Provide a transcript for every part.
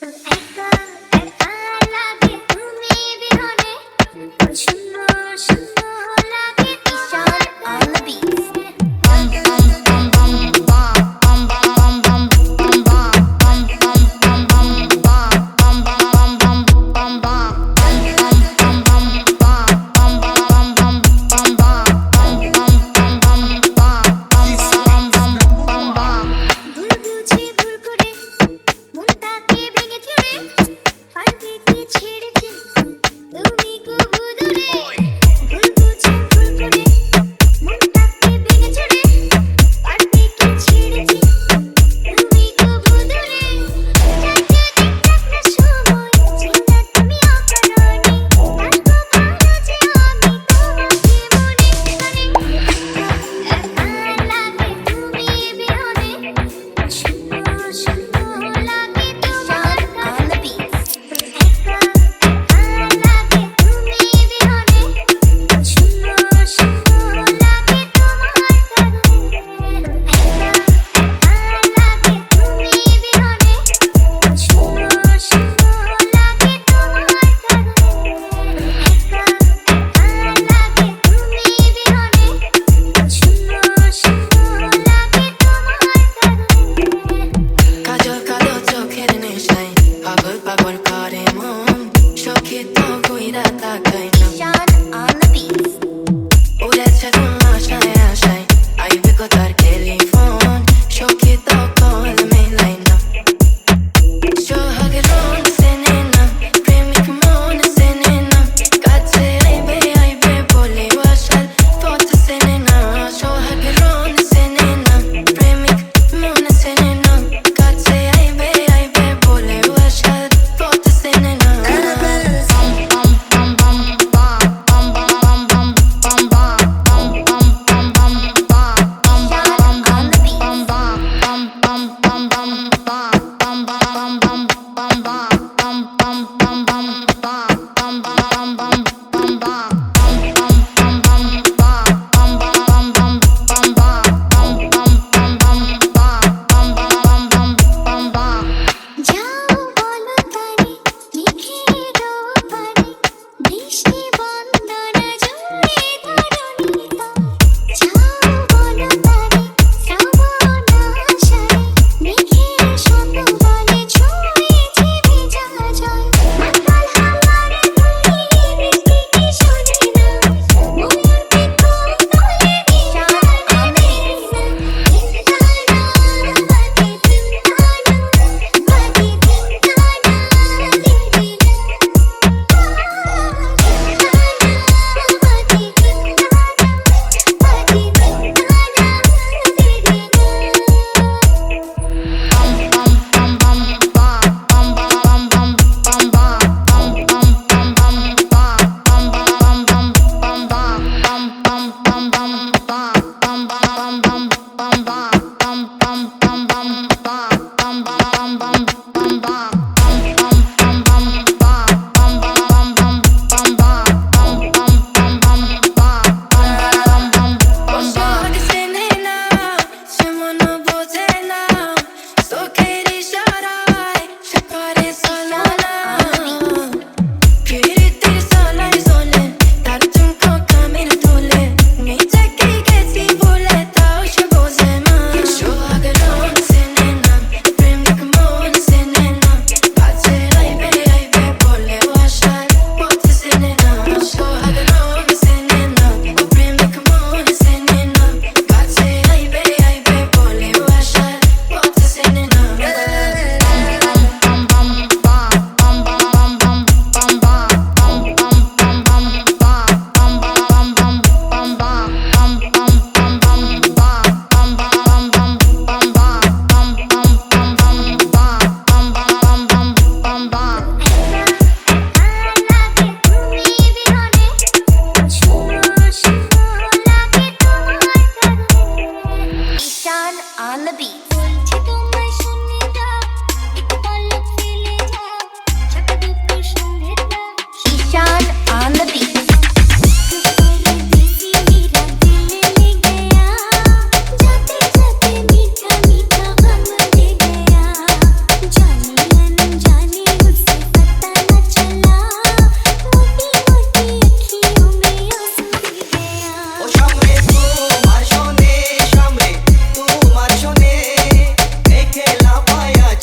একা একা লাগে তুমি বিহনে, শূন্য শূন্য লাগে ঈশ্বর on the beat. ভুল বুঝে ভুল করে মনটাকে ভেঙে চুরে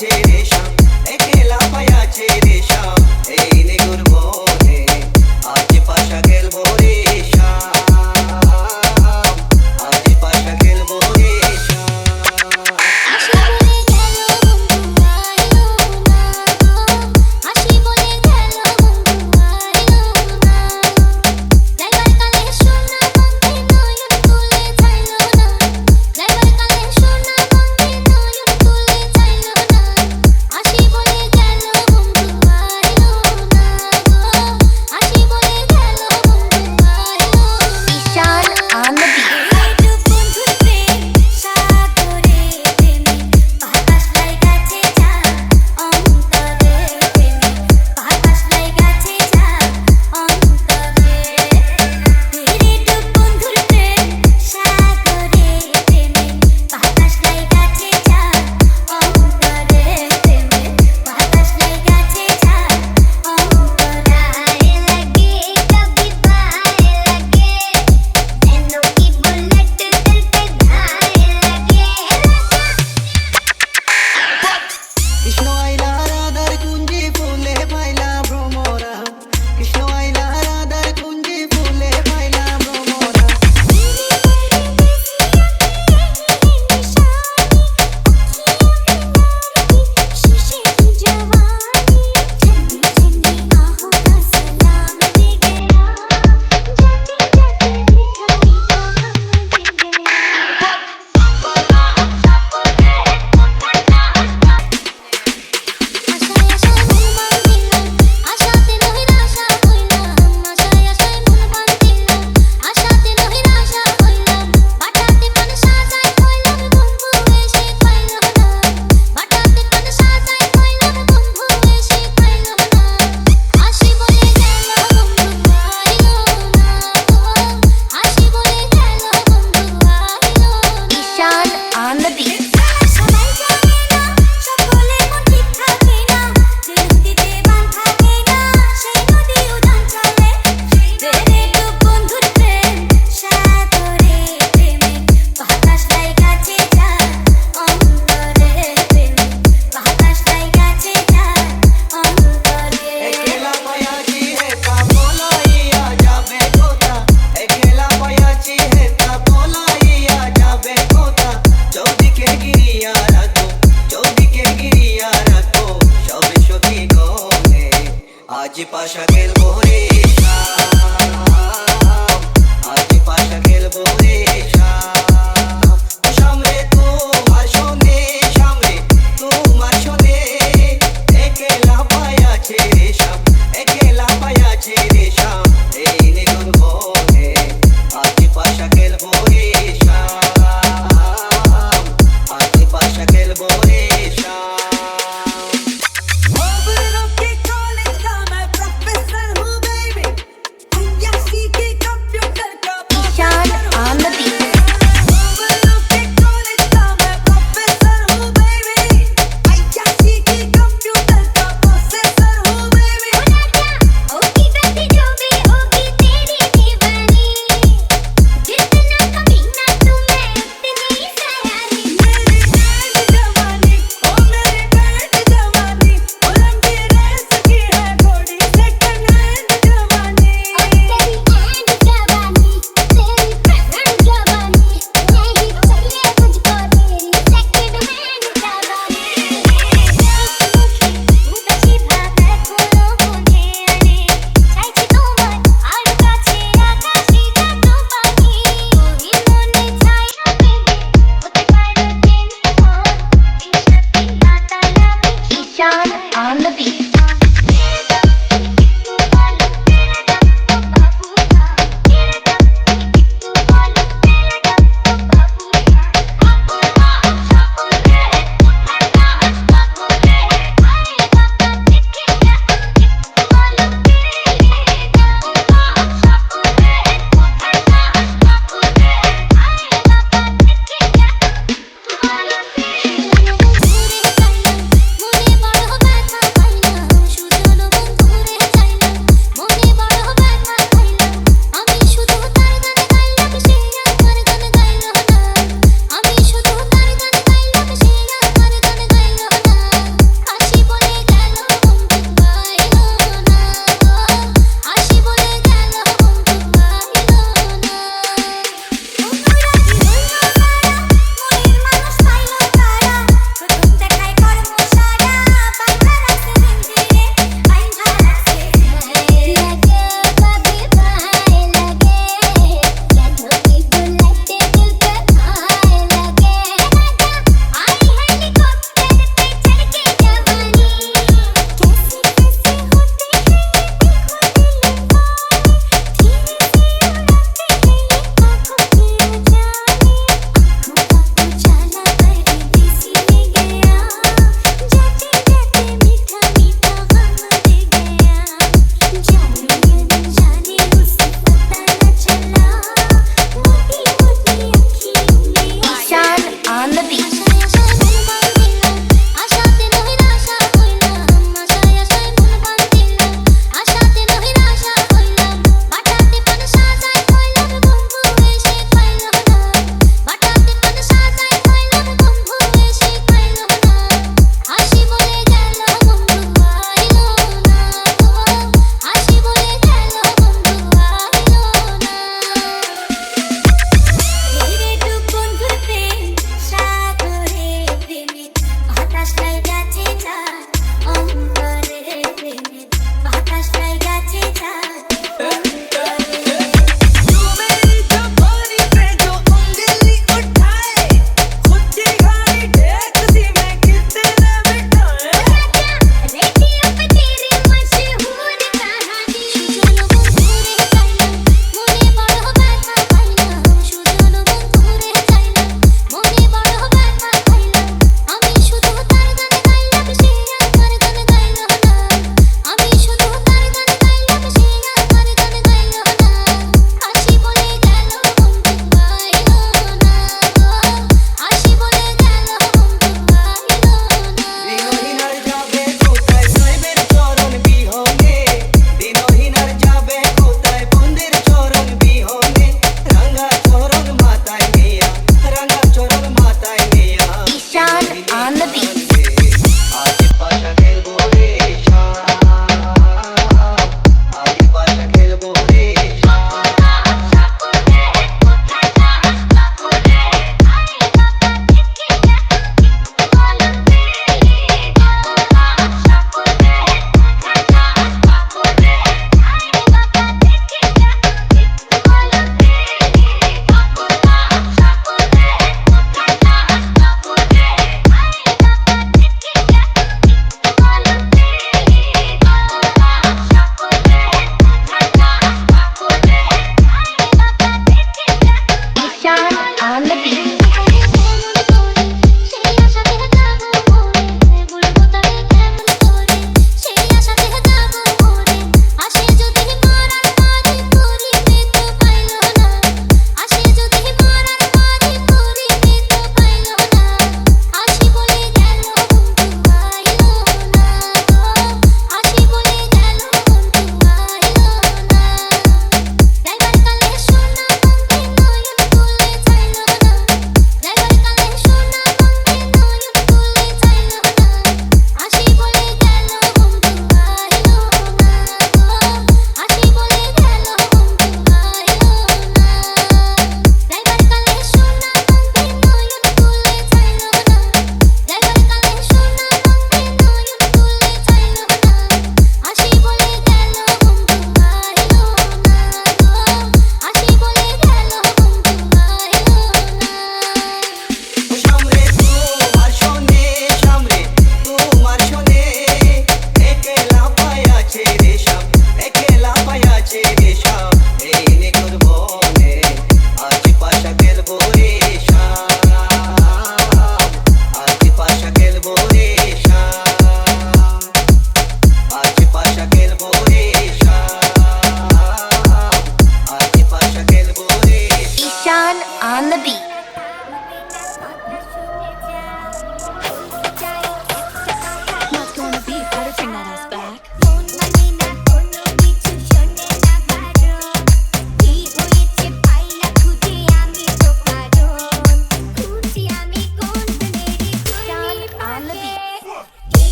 পায়াছে রেশম একেলা পায়াছে রেশম এই নেগুর বনে আজ পাশা খেলবো রেশম আজ পাশা খেলবো রেশম হাসি বলে গেল বন্ধু আইলো না যাইবার কালে সোনা বন্ধে নয়ন তুলে চাইলো না যাইবার কালে সোনা বন্ধে নয়ন তুলে চাইলো না হাসি বলে গেল বন্ধু আইলো না হাসি বলে গেল বন্ধু আইলো ঈশান on the beat বন্ধুর প্রেম সাগরে প্রেমে বাতাস লাগাছে যা অন্তরে প্রেমে বাতাস লাগাছে যা অন্তরে বন্ধুর প্রেম সাগরে প্রেমে বাতাস লাগাছে যা অন্তরে প্রেমে বাতাস লাগাছে যা অন্তরে লাগে কবি পায়ে লাগে नैनों की बुलेट दिल पे घाए लगे কৃষ্ণ আইলা রাধার কুঞ্জে ফুলে পাইলা ভ্রমরা কৃষ্ণ আইলা রাধার কুঞ্জে ফুলে পাইলা ভ্রমরা शीशे की जवानी ठंडी ठंडी आहों का सलाम दे गया जाते जाते मिठाई तो ঈশান on the beat সবাই জানে না সকলে মন ঠিক থাকে না যে নদীতে বান থাকে না সেই নদী উদান চলে রে বন্ধুর প্রেম সাগরে প্রেমে বাতাস লাগাছে যা অন্তরে প্রেমে বাতাস লাগাছে যা অন্তরে একেলা পায়াছি হেতা বলাইয়া যাবে কোথা একেলা পায়াছি হেতা বলাইয়া যাবে কোথা চৌদিকে গিরিয়া রাখো সবে সখী গনে আজ পাশা খেলবো রেশম আজ পাশা খেলবো রেশম সামনে তোমার শোনে সামনে তোমার শোনে একেলা পায়াছে রেশম একেলা পায়াছে রেশম এই নেগুর বনে আজ পাশা খেলবো রেশম আজ পাশা খেলবো রেশম Open up, get calling, come, my professor, who made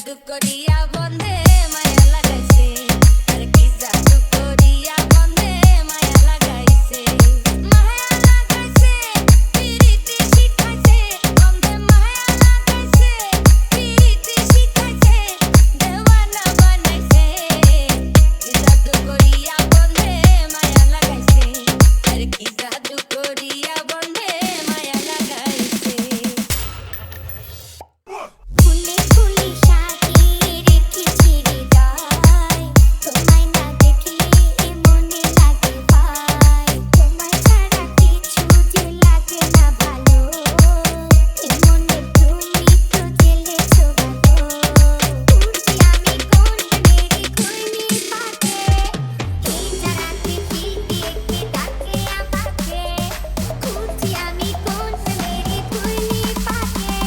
জাদু করিয়া বন্ধে মায়া লাগাইছে আরে কি জাদু করিয়া বন্ধে মায়া লাগাইছে পিরিতি শিখাইছে বন্ধে মায়া লাগাইছে পিরিতি শিখাইছে দেওয়ানা বানাইছে কি জাদু করিয়া বন্ধে মায়া লাগাইছে আরে কি জাদু করিয়া বন্ধে মায়া লাগাইছে ফুলে ফুলে সাজিয়ে রেখেছি হৃদয় তোমায় না দেখলে মনে লাগে ভাই তোমায় ছাড়া কিছু যে লাগে না ভালো মনে তুমি তো জেলেছো ভালো উঠছি আমি কোন মেরি ঘুরনি পাতে এই জারাতে পিটিয়ে কে ডাকে আমাকে উঠছি আমি কোন মেরি ঘুরনি পাতে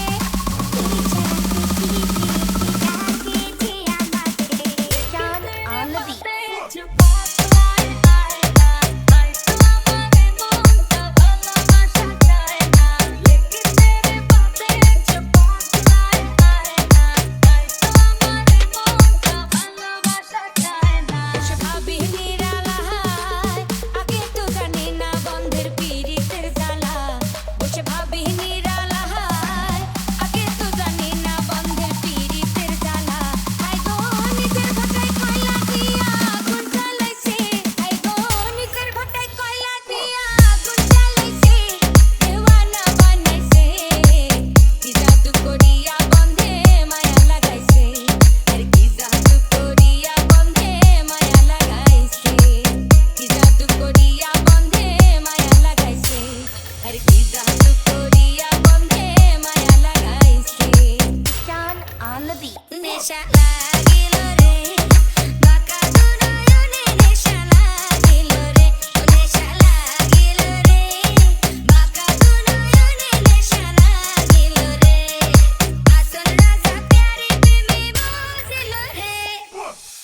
নেশা লাগিল রে বাঁকা দুনয়নে নেশা লাগিল রে নেশা লাগিল রে বাঁকা দুনয়নে নেশা লাগিল রে আসল রাজা প্যারে প্রেমে মজিল রে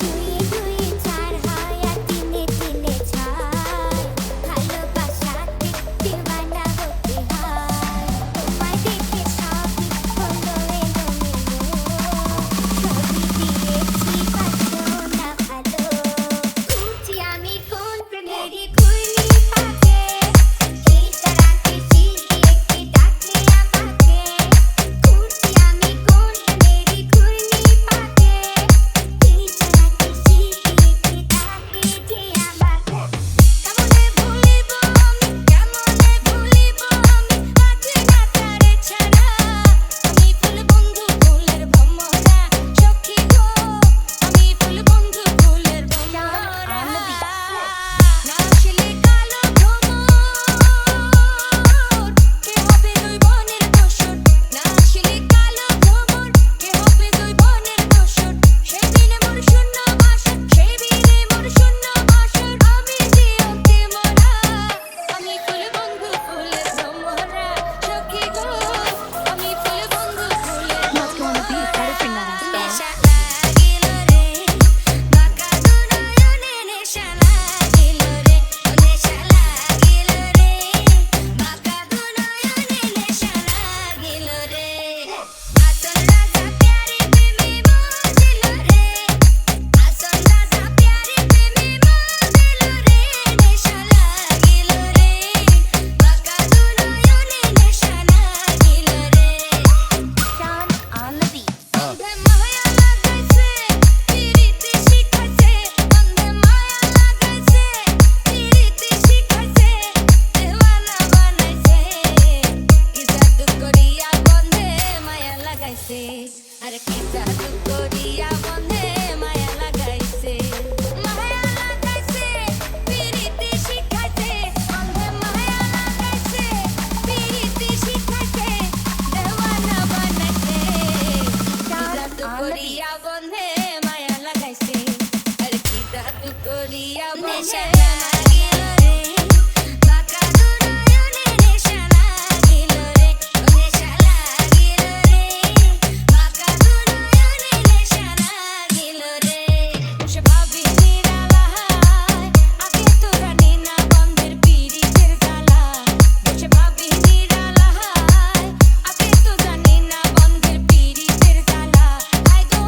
দুয়ে দুয়ে চার হয় আর তিনে তিনে ছয় ভালোবাসাতে দিওয়ানা হতে হয় তোমায় দেখে সবই হলো আমি কোন প্রেমেরই ঘুরনি পাতে এই তারাকে চিঠিয়ে কে ডাকে আমাকে ঘুরছি আমি কোন প্রেমেরই ঘুরনি পাতে এই তারাকে চিঠিয়ে কে ডাকে যে আমাকে কেমনে ভুলিব আমি বাঁচি না তারে ছাড়া আমি ফুল বন্ধু ফুলের ভ্রমরা সখী গো আমি ফুল বন্ধু ফুলের ভ্রমরা না আসলে কালো ভ্রমর কে হবে দুই বনের দোসর না আসলে কালো ভ্রমর কে হবে দুই বনের দোসর সেদিনে মোর শূন্য বাসর সেদিনে মোর শূন্য বাসর আমি জিয়তে মরা আমি ফুল বন্ধু ফুলের ভ্রমরা সখী গো আমি ফুল বন্ধু ফুলের নেশা লাগিল রে বাঁকা দুনয়নে নেশা লাগিল রে নেশা লাগিল রে বাঁকা দুনয়নে নেশা লাগিল রে আসল রাজা প্যারে প্রেমে মজিল রে আসল রাজা প্যারে প্রেমে মজিল রে নেশা লাগিল রে বাঁকা দুনয়নে নেশা লাগিল রে Sean on the beat. বন্ধে মায়া লাগাইছে পিরিতি শিখাইছে বন্ধে মায়া লাগাইছে পিরিতি শিখাইছে দেওয়ানা বানাইছে কি জাদু করিয়া বন্ধে মায়া লাগাইছে আরে কি জাদু করিয়া বন্ধে মায়া লাগাইছে পিরিতি শিখাইছে বন্ধে মায়া লাগাইছে পিরিতি শিখাইছে দেওয়ানা বানাইছে জাদু করিয়া বন্ধে মায়া লাগাইছে আরে কি জাদু করিয়া নেশা লাগিল রে বাঁকা দুনয়নে নেশা লাগিল রে নেশা লাগিল রে বাঁকা দুনয়নে নেশা লাগিল রে সে ভাবি নিরালায় আগে তো জানি না বন্ধের পিরিতের জ্বালা সে ভাবি নিরালায় আগে তো জানি না বন্ধের পিরিতের জ্বালা আই গো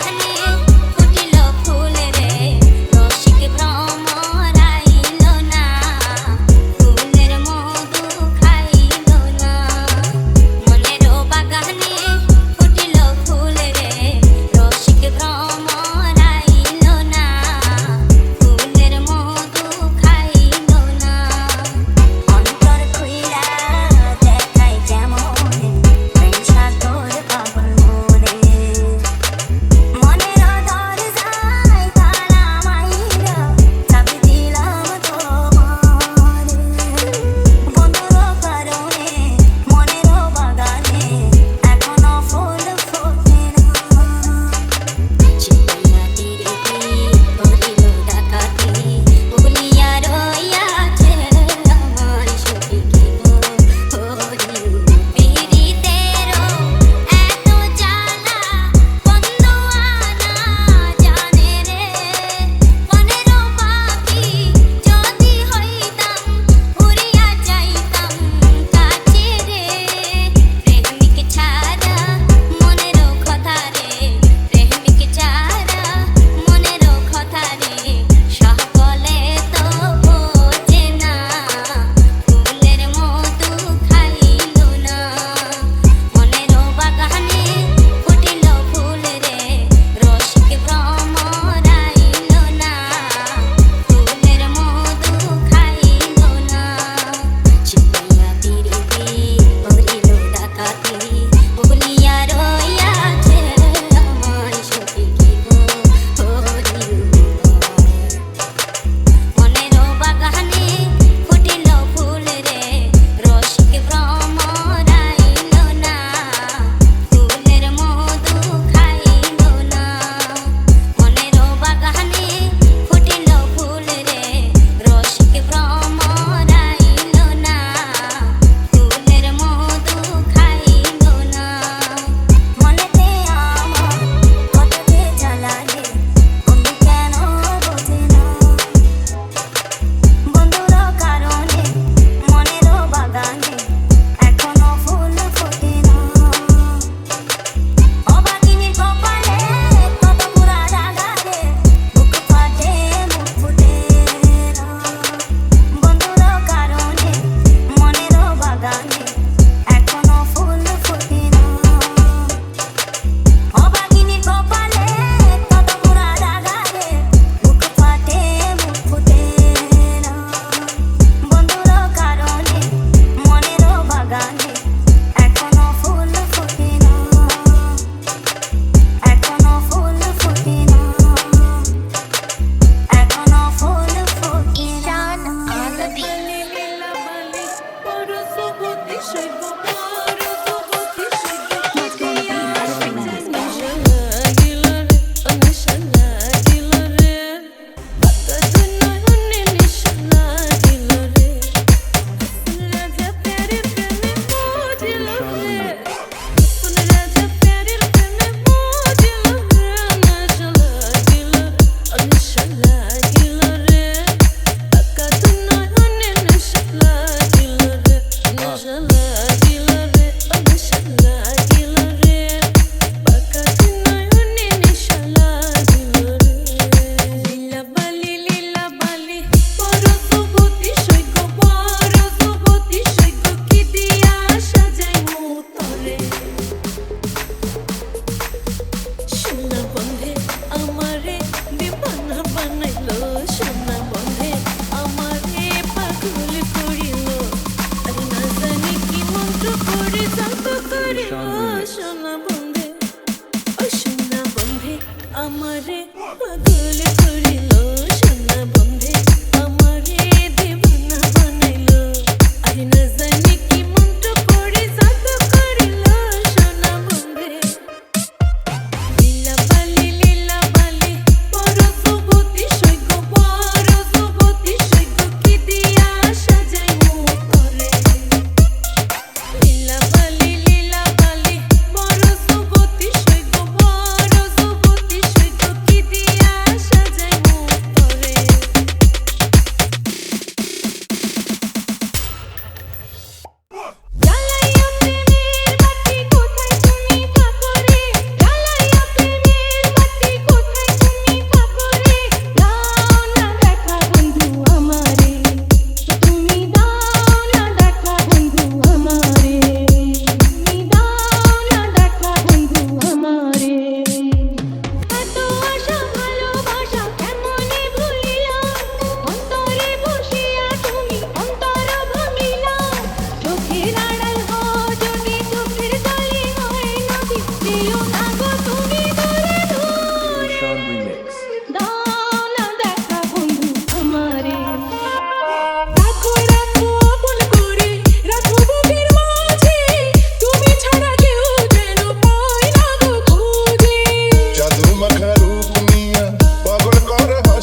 বাগানে ফুটিল ফুল রে রসিক ভ্রমরাইল না ফুলের মধু খাইল না মনের বাগানে ফুটিল ফুল রে রসিক ভ্রমরাইল না ফুলের মধু খাইল না অন্তর খুইলা দেখাই কেমন প্রেম সাগর পাগল মনে মনের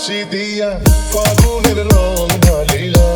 ফাঁসি দিয়া ফাগুনের রং ঢালিয়া